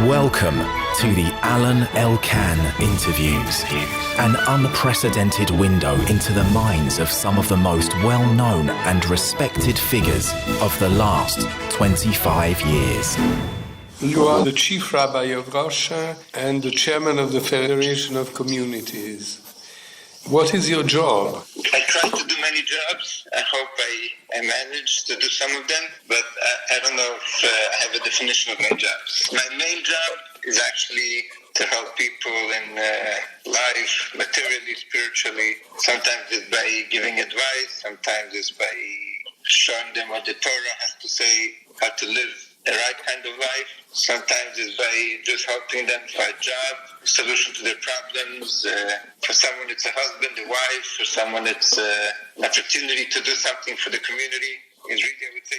Welcome to the Alain Elkann interviews, an unprecedented window into the minds of some of the most well-known and respected figures of the last 25 years. You are the chief rabbi of Russia and the chairman of the Federation of Communities. What is your job? I try to do many jobs. I hope I manage to do some of them, but I don't know if I have a definition of my jobs. My main job is actually to help people in life, materially, spiritually. Sometimes it's by giving advice, sometimes it's by showing them what the Torah has to say, how to live the right kind of life. Sometimes it's by just helping them find a job, solution to their problems. For someone it's a husband, a wife. For someone it's an opportunity to do something for the community. It's really, I would say,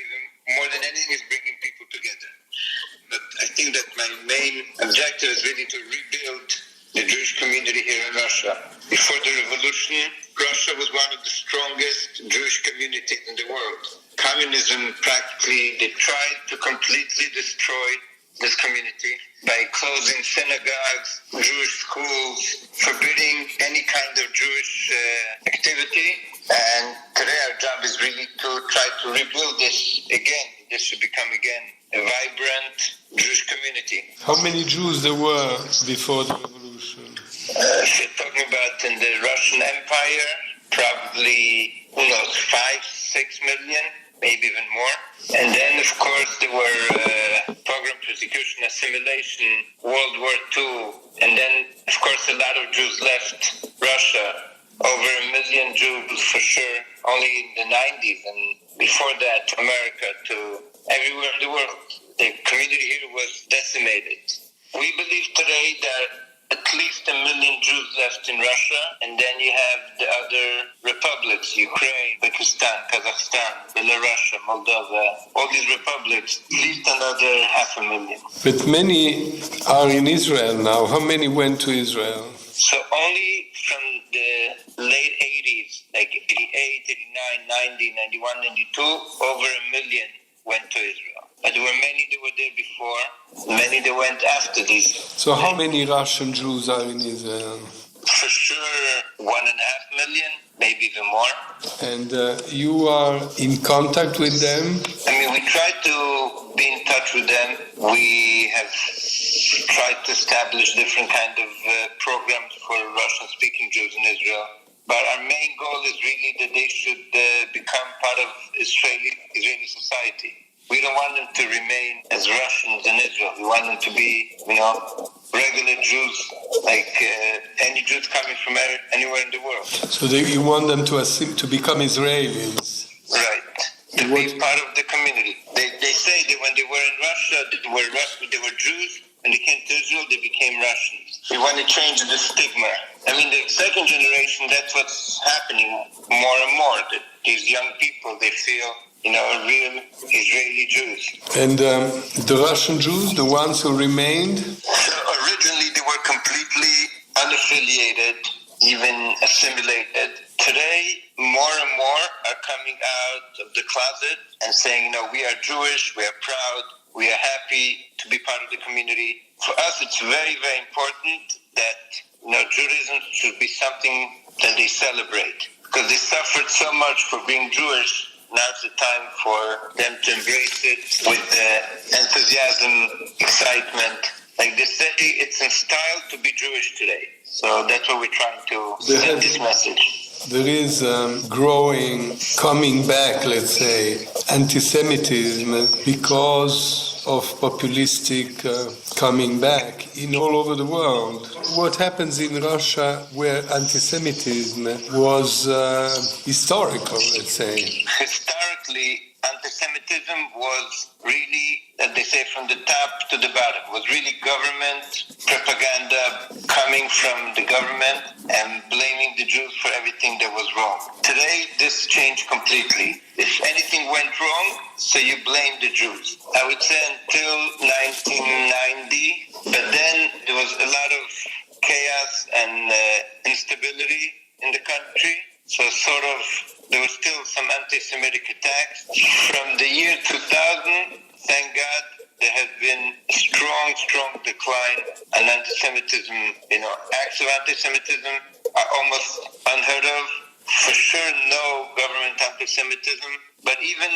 more than anything, is bringing people together. But I think that my main objective is really to rebuild the Jewish community here in Russia. Before the revolution, Russia was one of the strongest Jewish communities in the world. Communism practically, they tried to completely destroy this community by closing synagogues, Jewish schools, forbidding any kind of Jewish activity. And today our job is really to try to rebuild this again. This should become again a vibrant Jewish community. How many Jews there were before the revolution? If you're talking about in the Russian Empire, probably, 5-6 million, maybe even more. And then, of course, there were pogrom, persecution, assimilation, World War II. And then, of course, a lot of Jews left Russia. Over 1 million Jews, for sure, only in the 90s. And before that, to America, to everywhere in the world. The community here was decimated. We believe today that at least 1 million Jews left in Russia, and then you have the other republics, Ukraine, Pakistan, Kazakhstan, Belarus, Moldova, all these republics, at least another 500,000. But many are in Israel now. How many went to Israel? So only from the late 80s, like 88, 89, 90, 91, 92, over 1 million went to Israel. But there were many that were there before, many that went after these. So how many Russian Jews are in Israel? For sure, 1.5 million, maybe even more. And you are in contact with them? We try to be in touch with them. We have tried to establish different kind of programs for Russian-speaking Jews in Israel. But our main goal is really that they should become part of Israeli society. We don't want them to remain as Russians in Israel. We want them to be, regular Jews, like any Jews coming from anywhere in the world. So you want them to become Israelis? Right. To be part of the community. They say that when they were in Russia, they were Jews. When they came to Israel, they became Russians. We want to change the stigma. The second generation, that's what's happening more and more. That these young people, they feel, real Israeli Jews. And the Russian Jews, the ones who remained? So originally, they were completely unaffiliated, even assimilated. Today, more and more are coming out of the closet and saying, we are Jewish, we are proud, we are happy to be part of the community. For us, it's very, very important that Judaism should be something that they celebrate. Because they suffered so much for being Jewish, now's the time for them to embrace it with enthusiasm, excitement. Like they say, it's in style to be Jewish today. So that's what we're trying to send this message. There is growing, coming back, let's say, anti-Semitism because of populistic coming back in all over the world. What happens in Russia where anti-Semitism was historical, let's say? Historically, anti-Semitism was really, as they say, from the top to the bottom. It was really government propaganda coming from the government and blaming the Jews for everything that was wrong. Today, this changed completely. If anything went wrong, so you blame the Jews. I would say until 1990, but then there was a lot of chaos and instability in the country. So there was still some anti-Semitic attacks. From the year 2000, thank God, there has been been a strong decline, and anti-Semitism, acts of anti-Semitism are almost unheard of. For sure, no government anti-Semitism, but even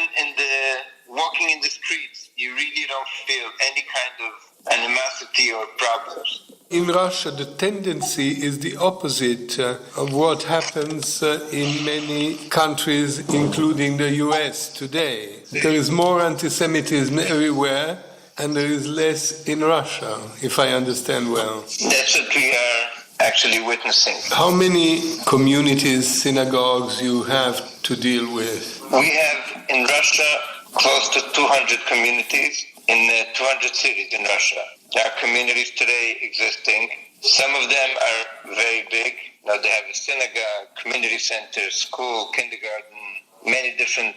walking in the streets, you really don't feel any kind of animosity or problems. In Russia, the tendency is the opposite of what happens in many countries, including the US today. There is more anti-Semitism everywhere, and there is less in Russia, if I understand well. That's what we are actually witnessing. How many communities, synagogues you have to deal with? We have in Russia close to 200 communities in 200 cities in Russia. There are communities today existing. Some of them are very big. Now they have a synagogue, community center, school, kindergarten, many different,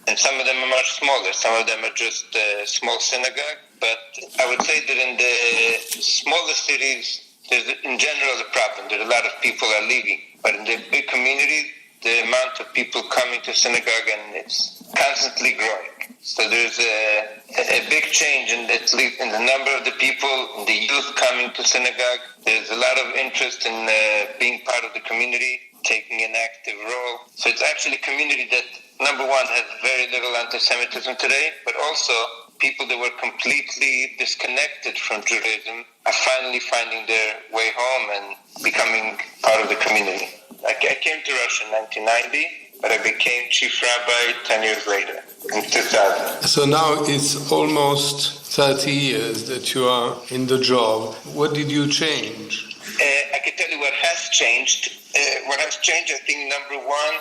and some of them are much smaller. Some of them are just a small synagogue. But I would say that in the smaller cities, there's in general a problem. There are a lot of people are leaving. But in the big communities, the amount of people coming to synagogue, and it's constantly growing. So there's a big change in the number of the people, the youth coming to synagogue. There's a lot of interest in being part of the community, taking an active role. So it's actually a community that, number one, has very little anti-Semitism today, but also people that were completely disconnected from Judaism are finally finding their way home and becoming part of the community. I came to Russia in 1990, but I became chief rabbi 10 years later, in 2000. So now it's almost 30 years that you are in the job. What did you change? I can tell you what has changed. What has changed, I think, number one,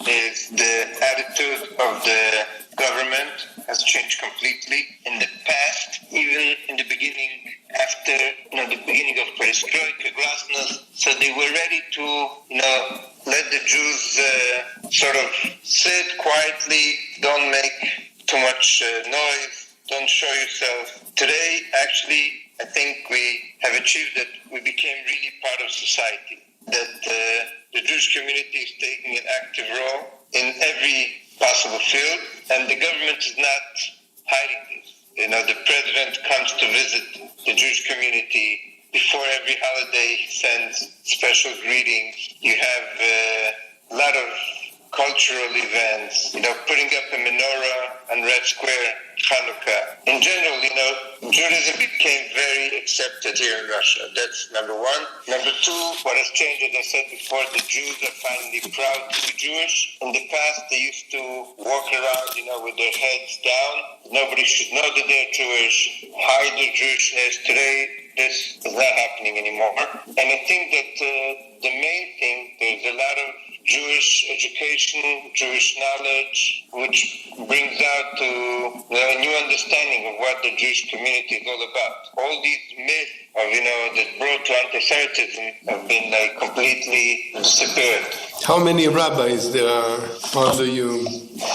is the attitude of the government has changed completely. In the past, even in the beginning, after the beginning of perestroika, glasnost, so they were ready to let the Jews sort of sit quietly, don't make too much noise, don't show yourself. Today, actually, I think we have achieved that we became really part of society, that the Jewish community is taking an active role in every possible field, and the government is not hiding this. The president comes to visit the Jewish community. Before every holiday, he sends special greetings. You have a lot of cultural events, putting up a menorah on Red Square, Hanukkah. In general, Judaism became very accepted here in Russia. That's number one. Number two, what has changed, as I said before, the Jews are finally proud to be Jewish. In the past, they used to walk around, with their heads down. Nobody should know that they're Jewish, hide their Jewishness. Today, this is not happening anymore. And I think that the main thing, there's a lot of Jewish education, Jewish knowledge, which brings out to a new understanding of what the Jewish community is all about. All these myths of, that brought to anti-Semitism have been completely disappeared. How many rabbis there are under you?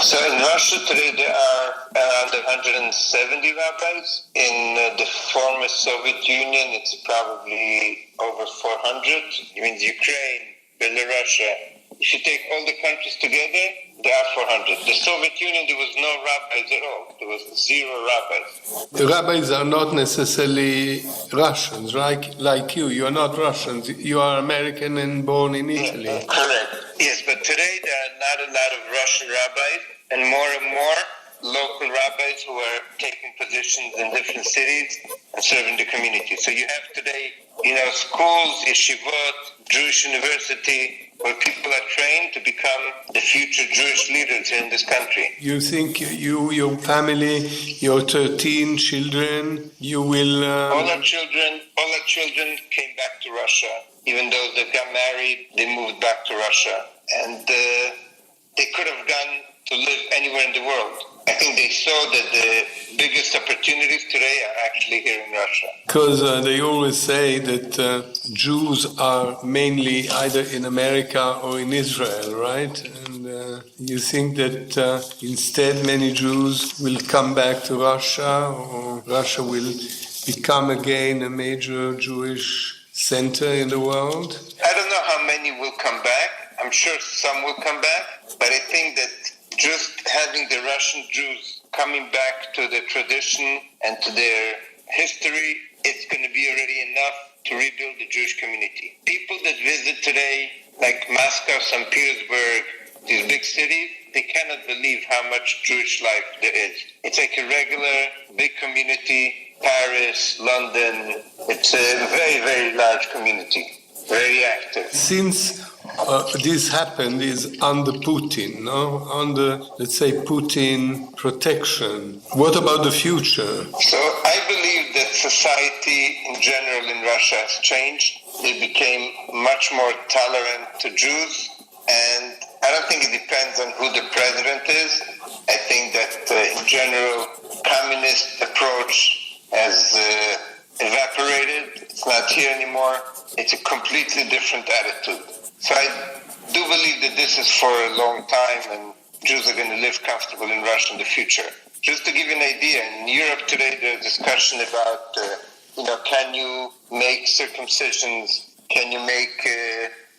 So in Russia today there are around 170 rabbis. In the former Soviet Union it's probably over 400. It means Ukraine, Belarus. If you take all the countries together, there are 400. The Soviet Union, there was no rabbis at all. There was 0 rabbis. The rabbis are not necessarily Russians, right? Like you. You are not Russians. You are American and born in Italy. Yeah, correct. Yes, but today there are not a lot of Russian rabbis, and more local rabbis who are taking positions in different cities and serving the community. So you have today, schools, yeshivot, Jewish university, where people are trained to become the future Jewish leaders here in this country. You think your family, your 13 children, you will... All our children came back to Russia. Even though they got married, they moved back to Russia. And they could have gone to live anywhere in the world. I think they saw that the biggest opportunities today are actually here in Russia. Because they always say that Jews are mainly either in America or in Israel, right? And you think that instead many Jews will come back to Russia, or Russia will become again a major Jewish center in the world? I don't know how many will come back. I'm sure some will come back, but I think that just having the Russian Jews coming back to their tradition and to their history, it's going to be already enough to rebuild the Jewish community. People that visit today, like Moscow, St. Petersburg, these big cities, they cannot believe how much Jewish life there is. It's like a regular big community. Paris, London, it's a very, very large community, very active. Since this happened is under Putin, no? Under, let's say, Putin protection. What about the future? So I believe that society in general in Russia has changed. They became much more tolerant to Jews, and I don't think it depends on who the president is. I think that in general, communist approach has evaporated. It's not here anymore. It's a completely different attitude. So I do believe that this is for a long time and Jews are going to live comfortable in Russia in the future. Just to give you an idea, in Europe today there's a discussion about, can you make circumcisions? Can you make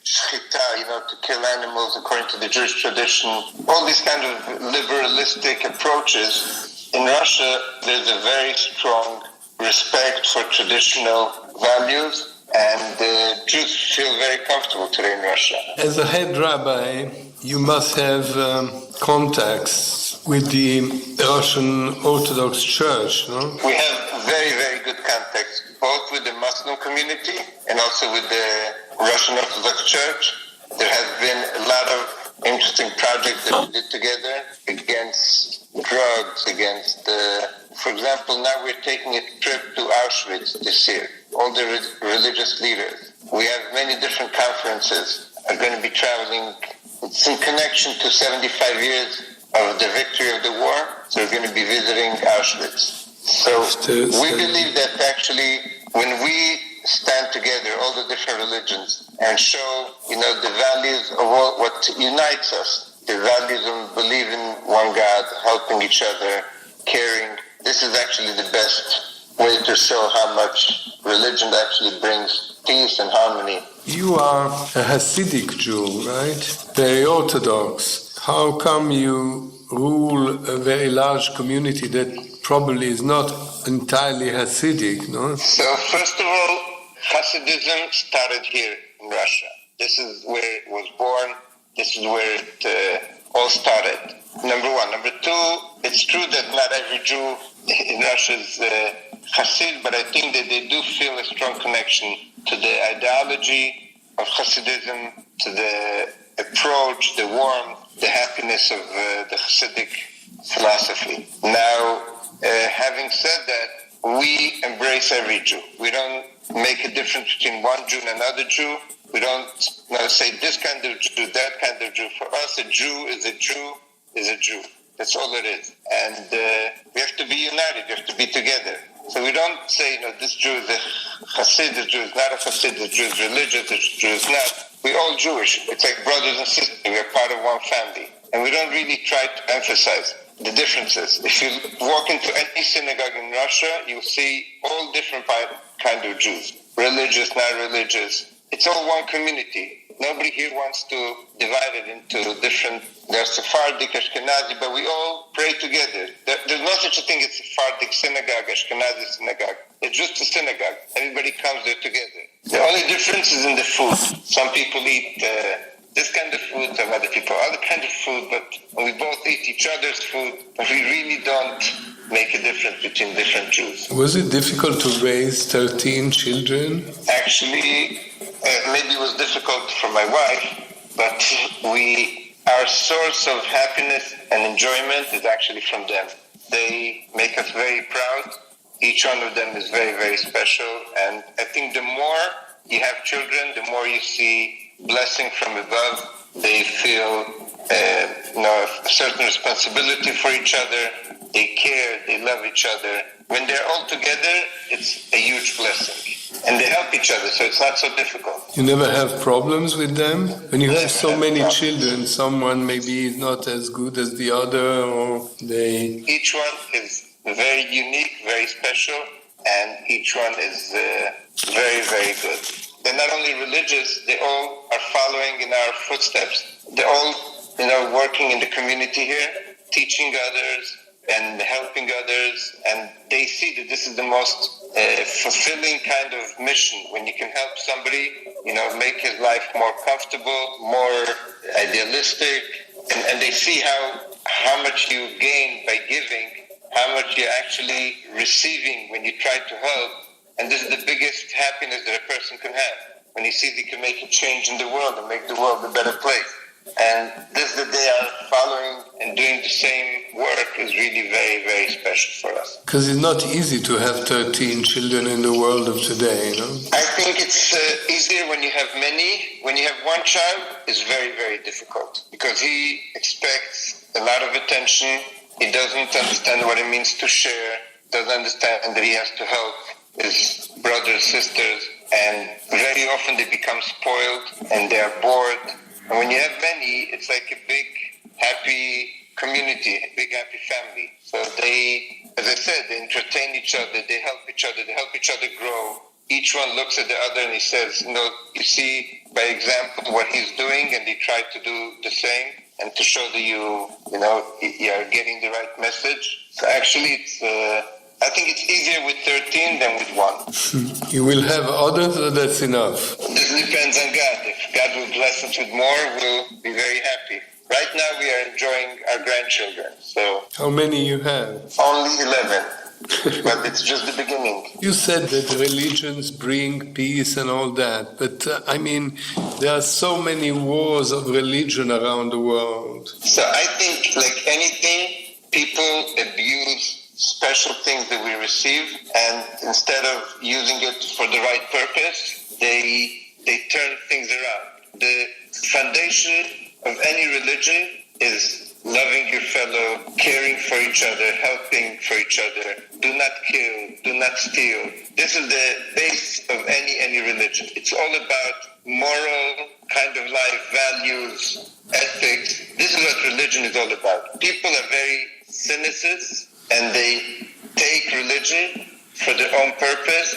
shchita, to kill animals according to the Jewish tradition? All these kind of liberalistic approaches. In Russia, there's a very strong respect for traditional values, and Jews feel very comfortable today in Russia. As a head rabbi, you must have contacts with the Russian Orthodox Church, no? We have very, very good contacts, both with the Muslim community and also with the Russian Orthodox Church. There has been a lot of interesting projects that we did together against drugs, against for example, now we're taking a trip to Auschwitz this year, all the religious leaders. We have many different conferences are going to be traveling. It's in connection to 75 years of the victory of the war, so we're going to be visiting Auschwitz. So we believe that actually when we stand together, all the different religions, and show, the values of what unites us, the values of believing one God, helping each other, caring. This is actually the best way to show how much religion actually brings peace and harmony. You are a Hasidic Jew, right? Very Orthodox. How come you rule a very large community that probably is not entirely Hasidic, no? So first of all, Hasidism started here in Russia. This is where it was born. This is where it all started. Number one. Number two, it's true that not every Jew in Russia is Hasid, but I think that they do feel a strong connection to the ideology of Hasidism, to the approach, the warmth, the happiness of the Hasidic philosophy. Now, having said that, we embrace every Jew. We don't make a difference between one Jew and another Jew. We don't say this kind of Jew, that kind of Jew. For us, a Jew is a Jew is a Jew. That's all it is. And we have to be united. We have to be together. So we don't say, this Jew is a Hasid, this Jew is not a Hasid, this Jew is religious, this Jew is not. We're all Jewish. It's like brothers and sisters. We're part of one family. And we don't really try to emphasize the differences. If you walk into any synagogue in Russia, you'll see all different kind of Jews. Religious, not religious. It's all one community. Nobody here wants to divide it into different, there's Sephardic, Ashkenazi, but we all pray together. There's no such a thing as Sephardic synagogue, Ashkenazi synagogue. It's just a synagogue. Everybody comes there together. The only difference is in the food. Some people eat this kind of food, some other people other kind of food, but we both eat each other's food, but we really don't make a difference between different Jews. Was it difficult to raise 13 children? Actually, maybe it was difficult for my wife, but our source of happiness and enjoyment is actually from them. They make us very proud. Each one of them is very, very special. And I think the more you have children, the more you see blessing from above. They feel a certain responsibility for each other. They care, they love each other. When they're all together, it's a huge blessing. And they help each other, so it's not so difficult. You never have problems with them? When you have so many children, someone maybe is not as good as the other, or they... Each one is very unique, very special, and each one is very, very good. They're not only religious, they all are following in our footsteps. They're all, working in the community here, teaching others, and helping others, and they see that this is the most fulfilling kind of mission when you can help somebody, make his life more comfortable, more idealistic, and they see how much you gain by giving, how much you're actually receiving when you try to help, and this is the biggest happiness that a person can have, when he sees he can make a change in the world and make the world a better place. And this that they are following and doing the same work is really very, very special for us. Because it's not easy to have 13 children in the world of today, I think it's easier when you have many. When you have one child, it's very, very difficult because he expects a lot of attention. He doesn't understand what it means to share, doesn't understand that he has to help his brothers, sisters, and very often they become spoiled and they are bored. And when you have many, it's like a big, happy community, a big, happy family. So they, as I said, they entertain each other, they help each other grow. Each one looks at the other and he says, you see by example what he's doing, and they try to do the same and to show that you are getting the right message. So actually, I think it's easier with 13 than with one. You will have others, or that's enough? This depends on God. If God will bless us with more, we'll be very happy. Right now, we are enjoying our grandchildren. So how many you have? Only 11, but it's just the beginning. You said that religions bring peace and all that, but there are so many wars of religion around the world. So I think, like anything, people abuse special things that we receive, and instead of using it for the right purpose, they turn things around. The foundation of any religion is loving your fellow, caring for each other, helping for each other. Do not kill, do not steal. This is the base of any religion. It's all about moral kind of life, values, ethics. This is what religion is all about. People are very cynicists, and they take religion for their own purpose,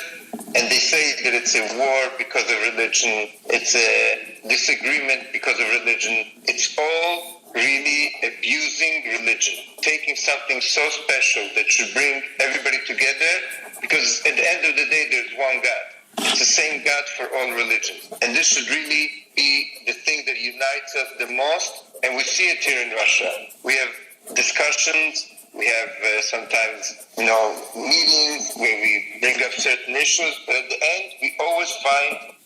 and they say that it's a war because of religion, it's a disagreement because of religion. It's all really abusing religion, taking something so special that should bring everybody together, because at the end of the day, there's one God. It's the same God for all religions. And this should really be the thing that unites us the most, and we see it here in Russia. We have discussions. We have sometimes, meetings where we bring up certain issues, but at the end, we always find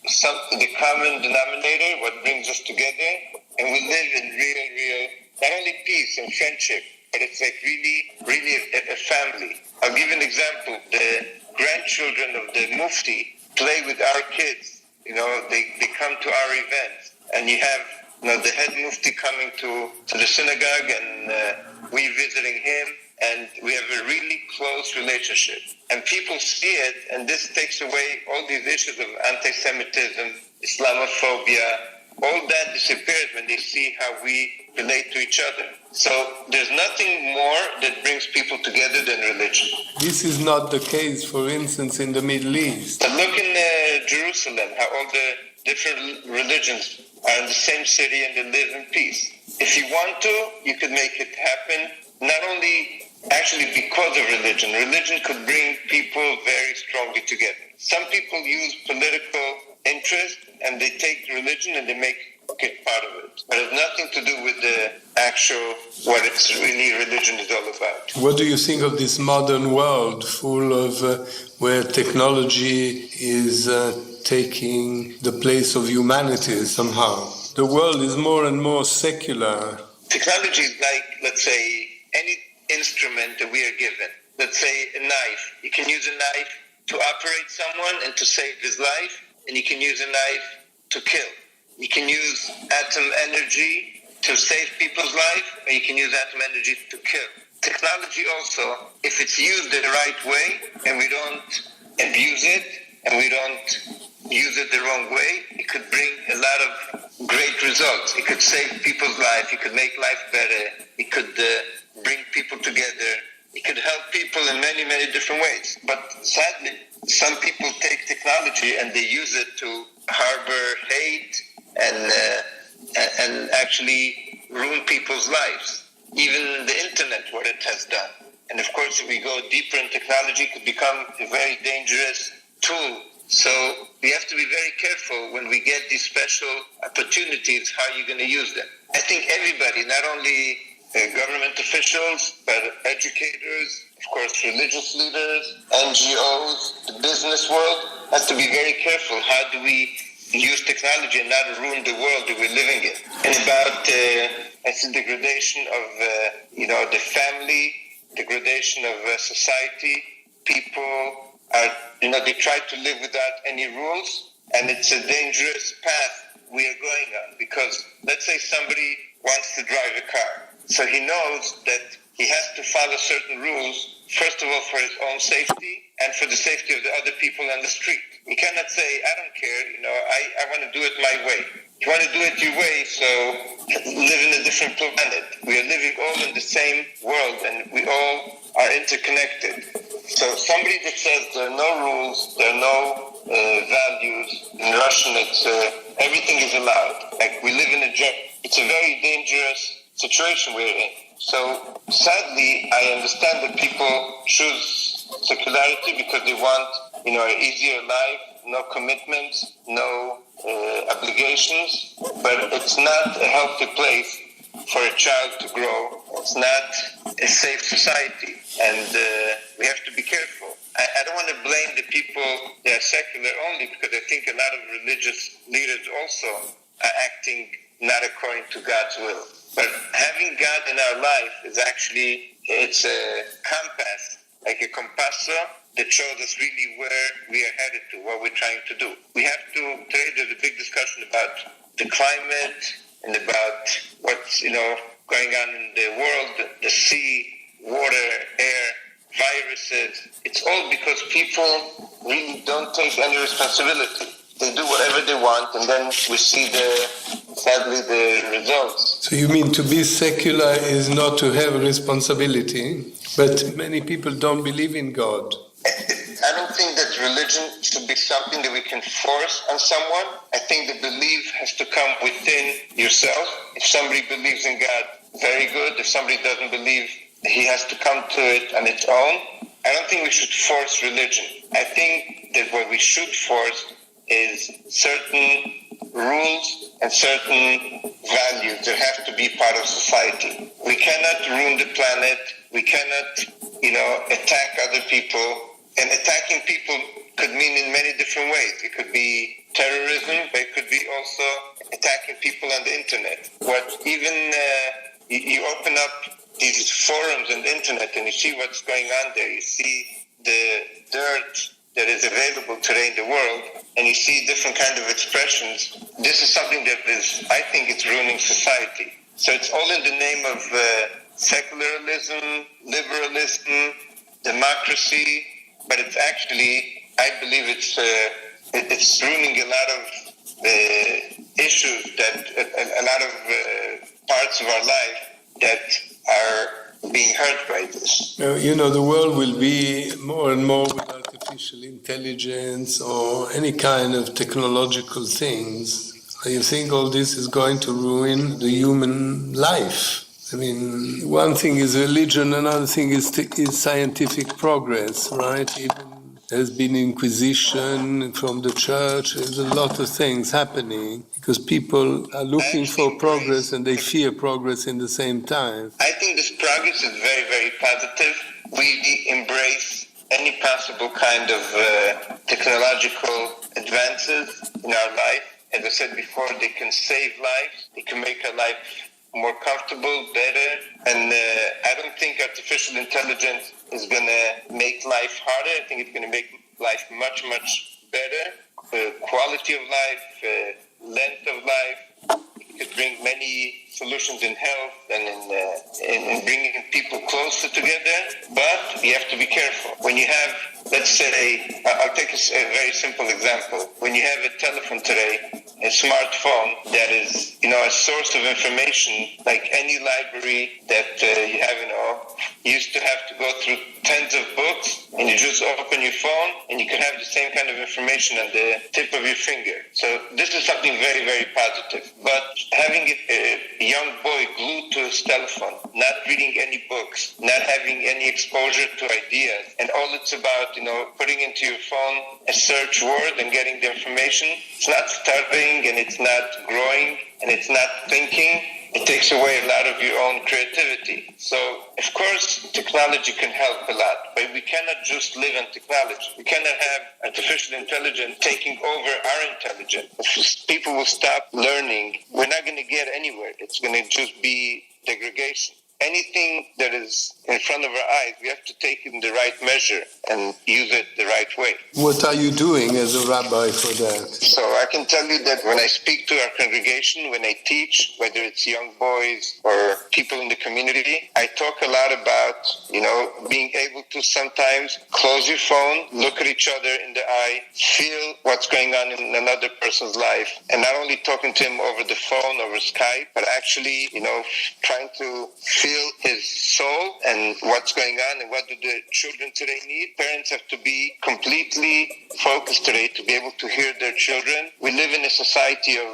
the common denominator, what brings us together, and we live in real, not only peace and friendship, but it's like really a family. I'll give an example. The grandchildren of the Mufti play with our kids. They come to our events, and you have the head Mufti coming to the synagogue, and we visiting him, and we have a really close relationship. And people see it, and this takes away all these issues of anti-Semitism, Islamophobia. All that disappears when they see how we relate to each other. So there's nothing more that brings people together than religion. This is not the case, for instance, in the Middle East. But look in Jerusalem, how all the different religions are in the same city and they live in peace. If you want to, you could make it happen, not only actually because of religion. Religion could bring people very strongly together. Some people use political interest and they take religion and they make it part of it. But it has nothing to do with the actual, what it's really religion is all about. What do you think of this modern world full of where technology is taking the place of humanity somehow? The world is more and more secular. Technology is like, let's say, any instrument that we are given. Let's say a knife. You can use a knife to operate someone and to save his life, and you can use a knife to kill. You can use atom energy to save people's life, and you can use atom energy to kill. Technology also, if it's used the right way, and we don't abuse it, and we don't use it the wrong way, it could bring a lot of great results. It could save people's life. It could make life better. It could bring people together. It could help people in many, many different ways. But sadly, some people take technology and they use it to harbor hate and actually ruin people's lives. Even the internet, what it has done. And of course, if we go deeper in technology, it could become a very dangerous tool. So we have to be very careful when we get these special opportunities, how you're going to use them. I think everybody, not only government officials, but educators, of course, religious leaders, NGOs, the business world, has to be very careful. How do we use technology and not ruin the world that we're living in? And about degradation of the family, degradation of society. People are, they try to live without any rules, and it's a dangerous path we are going on, because let's say somebody wants to drive a car. So he knows that he has to follow certain rules, first of all for his own safety and for the safety of the other people on the street. You cannot say, I don't care, I want to do it my way. You want to do it your way, so live in a different planet. We are living all in the same world, and we all are interconnected. So somebody that says there are no rules, there are no values, in Russian it's everything is allowed. Like we live in it's a very dangerous situation we're in. So sadly, I understand that people choose secularity because they want, an easier life, no commitments, no obligations, but it's not a healthy place for a child to grow. It's not a safe society, and we have to be careful. I don't want to blame the people that are secular only, because I think a lot of religious leaders also are acting not according to God's will. But having God in our life is actually, it's a compass, like a compasso that shows us really where we are headed to, what we're trying to do. We have to, today there's a big discussion about the climate and about what's, going on in the world, the sea, water, air, viruses. It's all because people really don't take any responsibility. They do whatever they want, and then we see sadly the results. So you mean to be secular is not to have responsibility, but many people don't believe in God. I don't think that religion should be something that we can force on someone. I think the belief has to come within yourself. If somebody believes in God, very good. If somebody doesn't believe, he has to come to it on its own. I don't think we should force religion. I think that what we should force is certain rules and certain values that have to be part of society. We cannot ruin the planet. We cannot, attack other people. And attacking people could mean in many different ways. It could be terrorism, but it could be also attacking people on the internet. You open up these forums on the internet and you see what's going on there. You see the dirt that is available today in the world, and you see different kind of expressions. This is something that I think it's ruining society. So it's all in the name of secularism, liberalism, democracy, but it's actually, I believe it's ruining a lot of issues, that a lot of parts of our life that are being hurt by this. The world will be more and more with artificial intelligence or any kind of technological things. You think all this is going to ruin the human life? I mean, one thing is religion, another thing is scientific progress, right? Even there's been inquisition from the church. There's a lot of things happening because people are looking for progress and they fear progress in the same time. I think this progress is very, very positive. We embrace any possible kind of technological advances in our life. As I said before, they can save lives. They can make our life more comfortable, better, and I don't think artificial intelligence is going to make life harder. I think it's going to make life much, much better. Quality of life, length of life. It could bring many solutions in health and in bringing people closer together, but you have to be careful. When you have, let's say, I'll take a very simple example. When you have a telephone today, a smartphone that is, a source of information, like any library that you have, you used to have to go through tens of books, and you just open your phone, and you can have the same kind of information on the tip of your finger. So this is something very, very positive. But having it young boy glued to his telephone, not reading any books, not having any exposure to ideas, and all it's about, putting into your phone a search word and getting the information, it's not studying and it's not growing and it's not thinking. It takes away a lot of your own creativity. So, of course, technology can help a lot, but we cannot just live on technology. We cannot have artificial intelligence taking over our intelligence. If people will stop learning, we're not going to get anywhere. It's going to just be degradation. Anything that is in front of our eyes, we have to take it in the right measure and use it the right way. What are you doing as a rabbi for that? So I can tell you that when I speak to our congregation, when I teach, whether it's young boys or people in the community, I talk a lot about, being able to sometimes close your phone, look at each other in the eye, feel what's going on in another person's life, and not only talking to him over the phone, over Skype, but actually, trying to feel his soul and what's going on and what do the children today need. Parents have to be completely focused today to be able to hear their children. We live in a society of,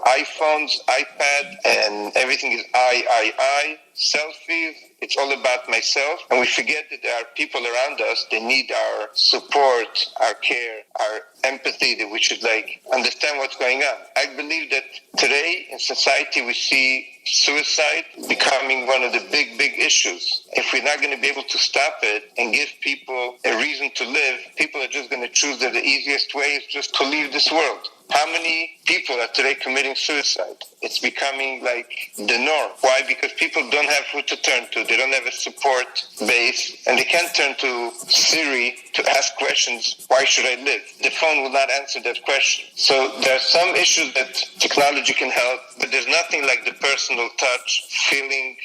iPhones, iPad, and everything is I, selfies. It's all about myself. And we forget that there are people around us. They need our support, our care, our empathy, that we should understand what's going on. I believe that today in society we see suicide becoming one of the big issues. If we're not going to be able to stop it and give people a reason to live, people are just going to choose that the easiest way is just to leave this world. How many people are today committing suicide? It's becoming the norm. Why? Because people don't have who to turn to. They don't have a support base, and they can't turn to Siri to ask questions, why should I live? The phone will not answer that question. So there are some issues that technology can help, but there's nothing like the personal touch, feeling,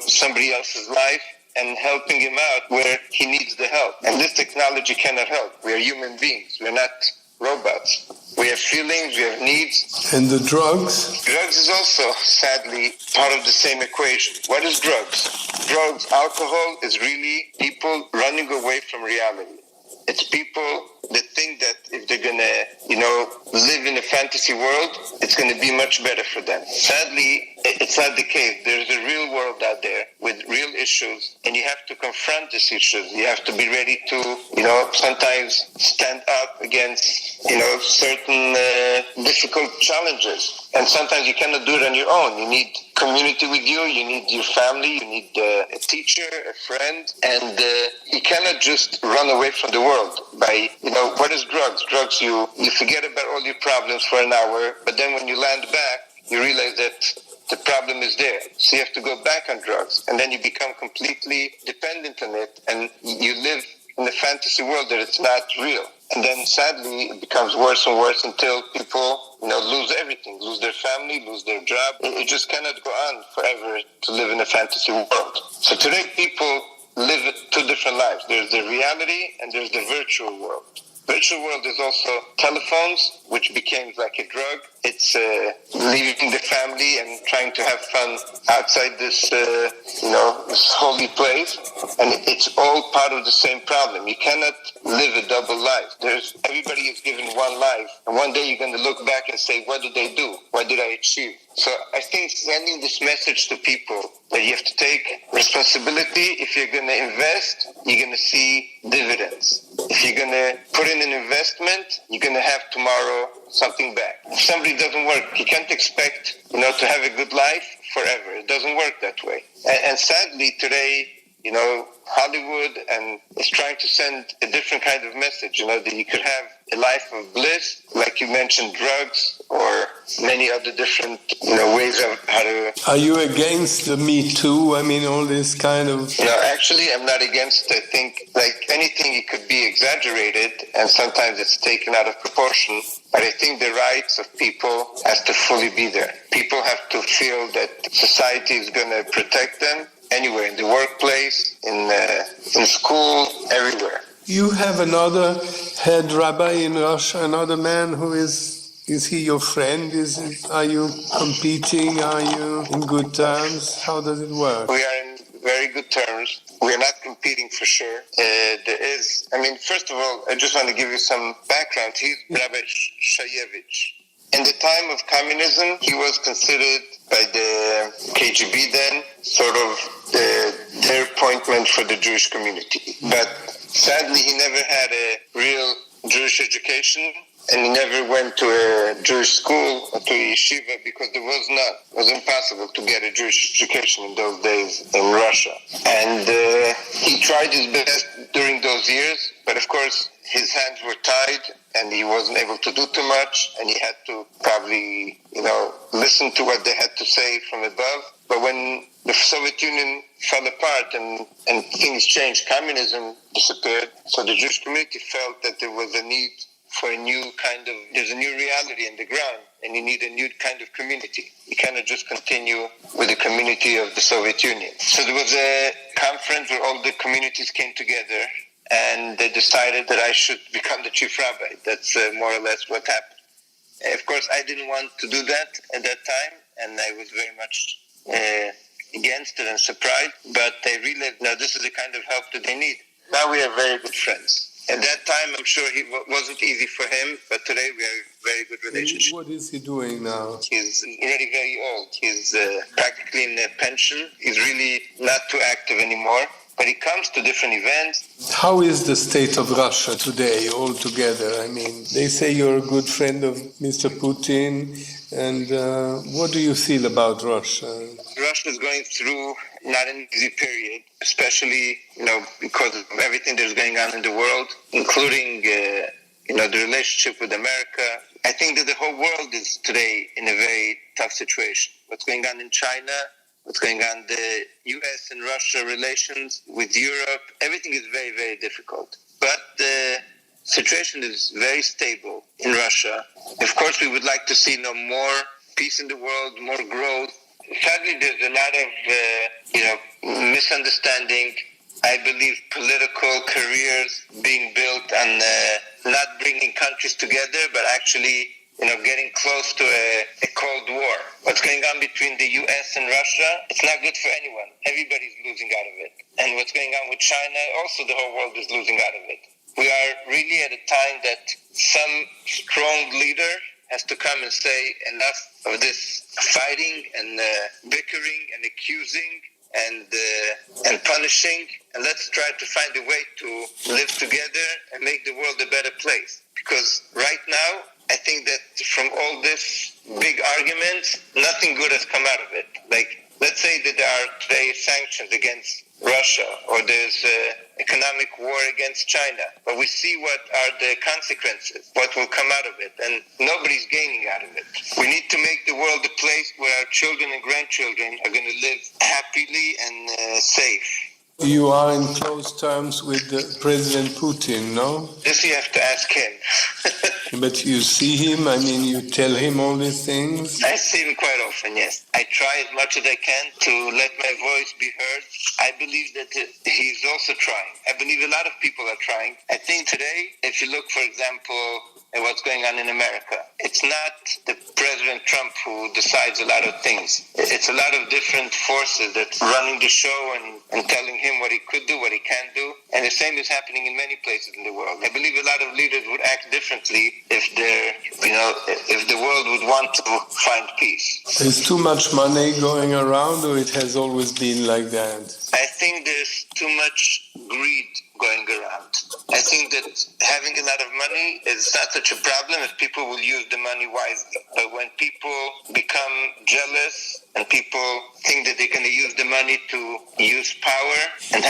somebody else's life, and helping him out where he needs the help. And this technology cannot help. We are human beings. We're not robots. We have feelings, we have needs. And the drugs? Drugs is also, sadly, part of the same equation. What is drugs? Drugs, alcohol is really people running away from reality. It's people that think that if they're going to, live in a fantasy world, it's going to be much better for them. Sadly, it's not the case. There's a real world out there with real issues, and you have to confront these issues. You have to be ready to, sometimes stand up against, certain difficult challenges. And sometimes you cannot do it on your own. You need community with you. You need your family. You need a teacher, a friend. And you cannot just run away from the world by, what is drugs? Drugs, you forget about all your problems for an hour, but then when you land back, you realize that the problem is there. So you have to go back on drugs, and then you become completely dependent on it, and you live in a fantasy world that it's not real. And then sadly, it becomes worse and worse until people, lose everything, lose their family, lose their job. It just cannot go on forever to live in a fantasy world. So today people live two different lives. There's the reality and there's the virtual world. Virtual world is also telephones, which became like a drug. It's leaving the family and trying to have fun outside this, this holy place. And it's all part of the same problem. You cannot live a double life. Everybody is given one life. And one day you're going to look back and say, what did they do? What did I achieve? So I think sending this message to people that you have to take responsibility. If you're going to invest, you're going to see dividends. If you're going to put in an investment, you're going to have tomorrow something back. If somebody doesn't work, you can't expect, to have a good life forever. It doesn't work that way. And sadly, today, Hollywood is trying to send a different kind of message, that you could have a life of bliss, like you mentioned, drugs, or many other different, ways of how to... Are you against the Me Too? All this kind of... No, actually, I'm not against it. I think, like anything, it could be exaggerated, and sometimes it's taken out of proportion. But I think the rights of people has to fully be there. People have to feel that society is going to protect them anywhere, in the workplace, in school, everywhere. You have another head rabbi in Russia, another man who is he your friend? Are you competing? Are you in good terms? How does it work? We are in very good terms. We are not competing for sure. First of all, I just want to give you some background. He's Rabbi Shayevich. In the time of communism, he was considered by the KGB then sort of their appointment for the Jewish community. But sadly, he never had a real Jewish education, and he never went to a Jewish school or to a yeshiva because there was none. It was impossible to get a Jewish education in those days in Russia. And he tried his best during those years, but of course his hands were tied and he wasn't able to do too much, and he had to probably, listen to what they had to say from above. But when the Soviet Union fell apart and things changed, communism disappeared, so the Jewish community felt that there was a need for there's a new reality in the ground, and you need a new kind of community. You cannot just continue with the community of the Soviet Union. So there was a conference where all the communities came together, and they decided that I should become the chief rabbi. That's more or less what happened. Of course, I didn't want to do that at that time, and I was very much against it and surprised, but they realized, now this is the kind of help that they need. Now we are very good friends. At that time, I'm sure it wasn't easy for him, but today we have a very good relationship. What is he doing now? He's already very old. He's practically in a pension. He's really not too active anymore, but he comes to different events. How is the state of Russia today altogether? I mean, they say you're a good friend of Mr. Putin, and what do you feel about Russia? Russia is going through not an easy period, especially, because of everything that's going on in the world, including, the relationship with America. I think that the whole world is today in a very tough situation. What's going on in China, what's going on in the U.S. and Russia relations with Europe, everything is very, very difficult. But the situation is very stable in Russia. Of course, we would like to see more peace in the world, more growth. Sadly, there's a lot of, misunderstanding. I believe political careers being built on not bringing countries together, but actually, getting close to a Cold War. What's going on between the U.S. and Russia, it's not good for anyone. Everybody's losing out of it. And what's going on with China, also the whole world is losing out of it. We are really at a time that some strong leader has to come and say enough of this fighting and bickering and accusing and punishing, and let's try to find a way to live together and make the world a better place. Because right now, I think that from all this big arguments, nothing good has come out of it. Like, let's say that there are today sanctions against Russia, or there's economic war against China, but we see what are the consequences, what will come out of it, and nobody's gaining out of it. We need to make the world a place where our children and grandchildren are going to live happily and safe. You are in close terms with President Putin, no? This you have to ask him. But you see him, you tell him all these things? I see him quite often, yes. I try as much as I can to let my voice be heard. I believe that he's also trying. I believe a lot of people are trying. I think today, if you look, for example, at what's going on in America, it's not the President Trump who decides a lot of things. It's a lot of different forces that's running the show and telling him what he could do, what he can't do. And the same is happening in many places in the world. I believe a lot of leaders would act differently if the world would want to find peace. Is too much money going around, or it has always been like that? I think there's too much greed going around. I think that having a lot of money is not such a problem if people will use the money wisely. But when people become jealous and people think that they're going to use the money to use power and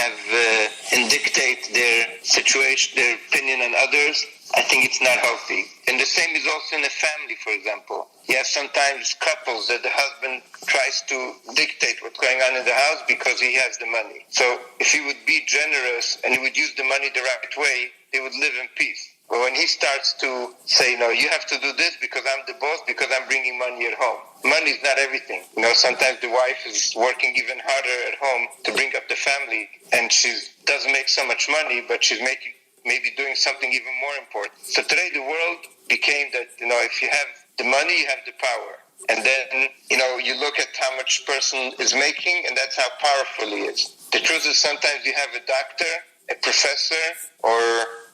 and dictate their situation, their opinion on others, I think it's not healthy. And the same is also in a family, for example. You have sometimes couples that the husband tries to dictate what's going on in the house because he has the money. So if he would be generous and he would use the money the right way, they would live in peace. But when he starts to say, no, you have to do this because I'm the boss, because I'm bringing money at home. Money is not everything. Sometimes the wife is working even harder at home to bring up the family, and she doesn't make so much money, but she's maybe doing something even more important. So today the world became that, if you have the money, you have the power. And then, you look at how much person is making, and that's how powerful he is. The truth is sometimes you have a doctor, a professor, or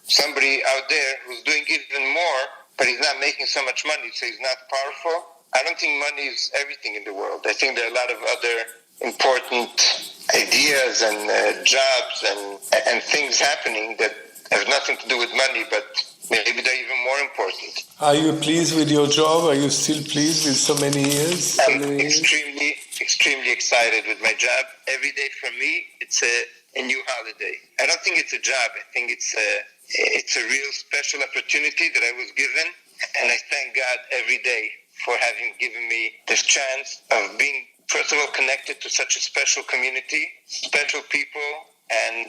somebody out there who's doing even more, but he's not making so much money, so he's not powerful. I don't think money is everything in the world. I think there are a lot of other important ideas and jobs and things happening that have nothing to do with money, but maybe they're even more important. Are you pleased with your job? Are you still pleased with so many years? I'm extremely excited with my job. Every day for me, it's a new holiday. I don't think it's a job. I think it's a real special opportunity that I was given, and I thank God every day for having given me this chance of being, first of all, connected to such a special community, special people, and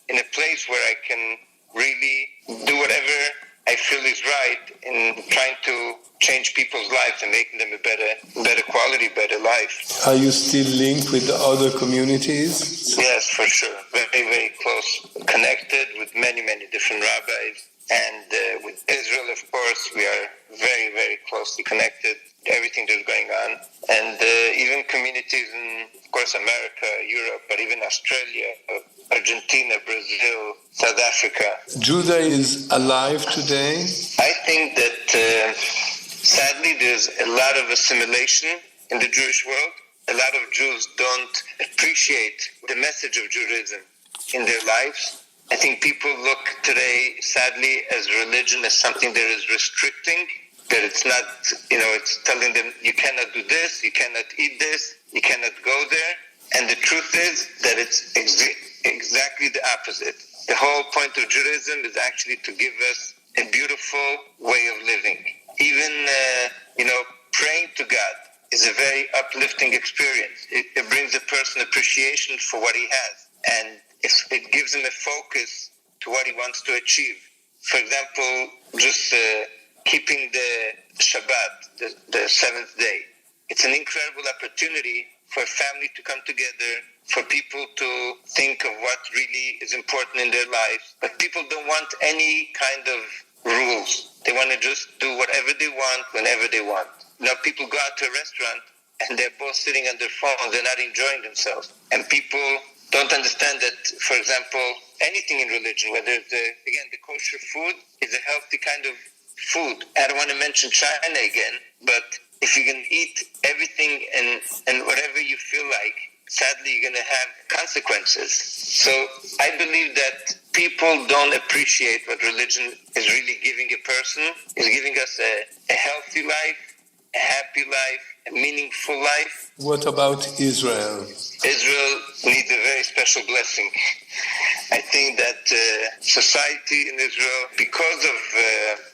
in a place where I can really do whatever I feel is right in trying to change people's lives and making them a better quality, better life. Are you still linked with the other communities? Yes, for sure. Very, very close, connected with many, many different rabbis. And with Israel, of course, we are very, very closely connected. Everything that's going on. And even communities in, of course, America, Europe, but even Australia, Argentina, Brazil, South Africa. Judah is alive today? I think that sadly there's a lot of assimilation in the Jewish world. A lot of Jews don't appreciate the message of Judaism in their lives. I think people look today, sadly, as religion as something that is restricting, that it's not, it's telling them you cannot do this, you cannot eat this, you cannot go there. And the truth is that it's exactly the opposite. The whole point of Judaism is actually to give us a beautiful way of living. Even, praying to God is a very uplifting experience. It brings a person appreciation for what he has. And it gives him a focus to what he wants to achieve. For example, just keeping the Shabbat, the seventh day. It's an incredible opportunity for a family to come together, for people to think of what really is important in their lives. But people don't want any kind of rules. They want to just do whatever they want, whenever they want. Now people go out to a restaurant and they're both sitting on their phones, they're not enjoying themselves. And people don't understand that, for example, anything in religion, whether it's the kosher food is a healthy kind of food. I don't want to mention China again, but if you can eat everything and whatever you feel like, sadly you're going to have consequences. So I believe that people don't appreciate what religion is really giving a person. It's giving us a healthy life, a happy life, a meaningful life. What about Israel? Israel needs a very special blessing. I think that society in Israel, because of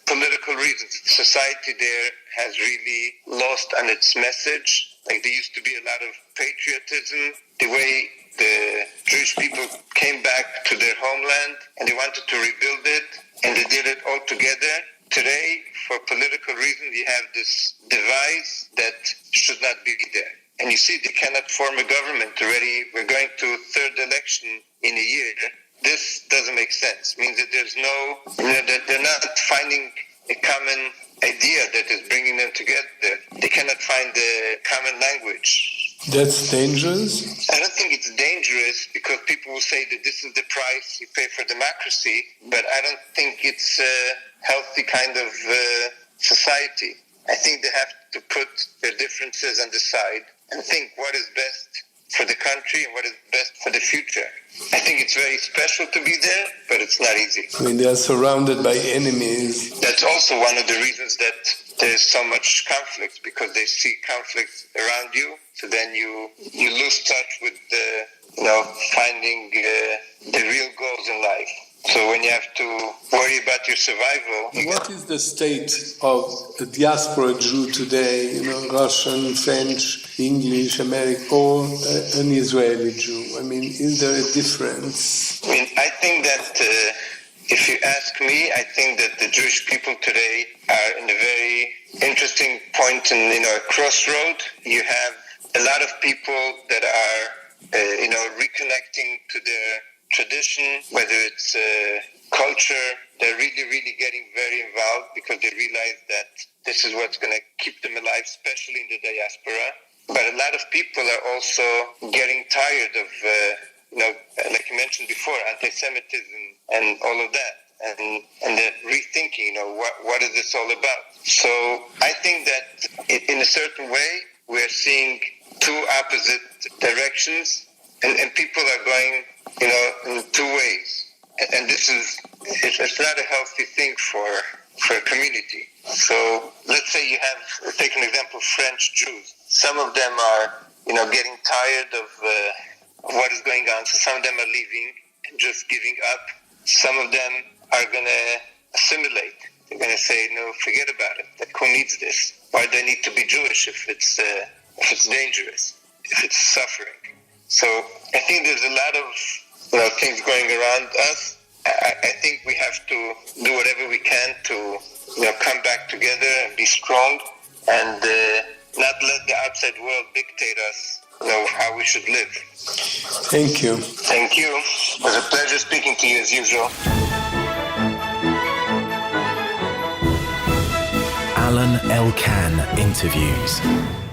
political reasons, society there has really lost on its message. Like there used to be a lot of patriotism, the way the Jewish people came back to their homeland and they wanted to rebuild it, and they did it all together. Today, for political reasons, you have this device that should not be there. And you see, they cannot form a government already. We're going to third election in a year. This doesn't make sense. It means that there's that they're not finding a common idea that is bringing them together. They cannot find a common language. That's dangerous? I don't think it's dangerous because people will say that this is the price you pay for democracy, but I don't think it's a healthy kind of society. I think they have to put their differences on the side and think what is best for the country and what is best for the future. I think it's very special to be there, but it's not easy. I mean, they are surrounded by enemies. That's also one of the reasons that there's so much conflict, because they see conflict around you, so then you lose touch with finding the real goals in life. So when you have to worry about your survival... What is the state of a diaspora Jew today? Russian, French, English, American, or an Israeli Jew? I mean, is there a difference? I think that if you ask me, I think that the Jewish people today are in a very interesting point in a crossroad. You have a lot of people that are, reconnecting to their tradition, whether it's culture. They're really, really getting very involved because they realize that this is what's going to keep them alive, especially in the diaspora. But a lot of people are also getting tired of, like you mentioned before, anti-Semitism and all of that. and they're rethinking, what is this all about? So I think that in a certain way, we're seeing two opposite directions, and people are going, in two ways. And it's not a healthy thing for a community. So let's say you have, take an example, French Jews. Some of them are, getting tired of what is going on. So some of them are leaving and just giving up. Some of them are going to assimilate. They're going to say, no, forget about it. Like, who needs this? Why do they need to be Jewish if it's dangerous, if it's suffering? So I think there's a lot of things going around us. I think we have to do whatever we can to come back together and be strong and not let the outside world dictate us how we should live. Thank you. Thank you. It was a pleasure speaking to you as usual. Alain Elkann interviews.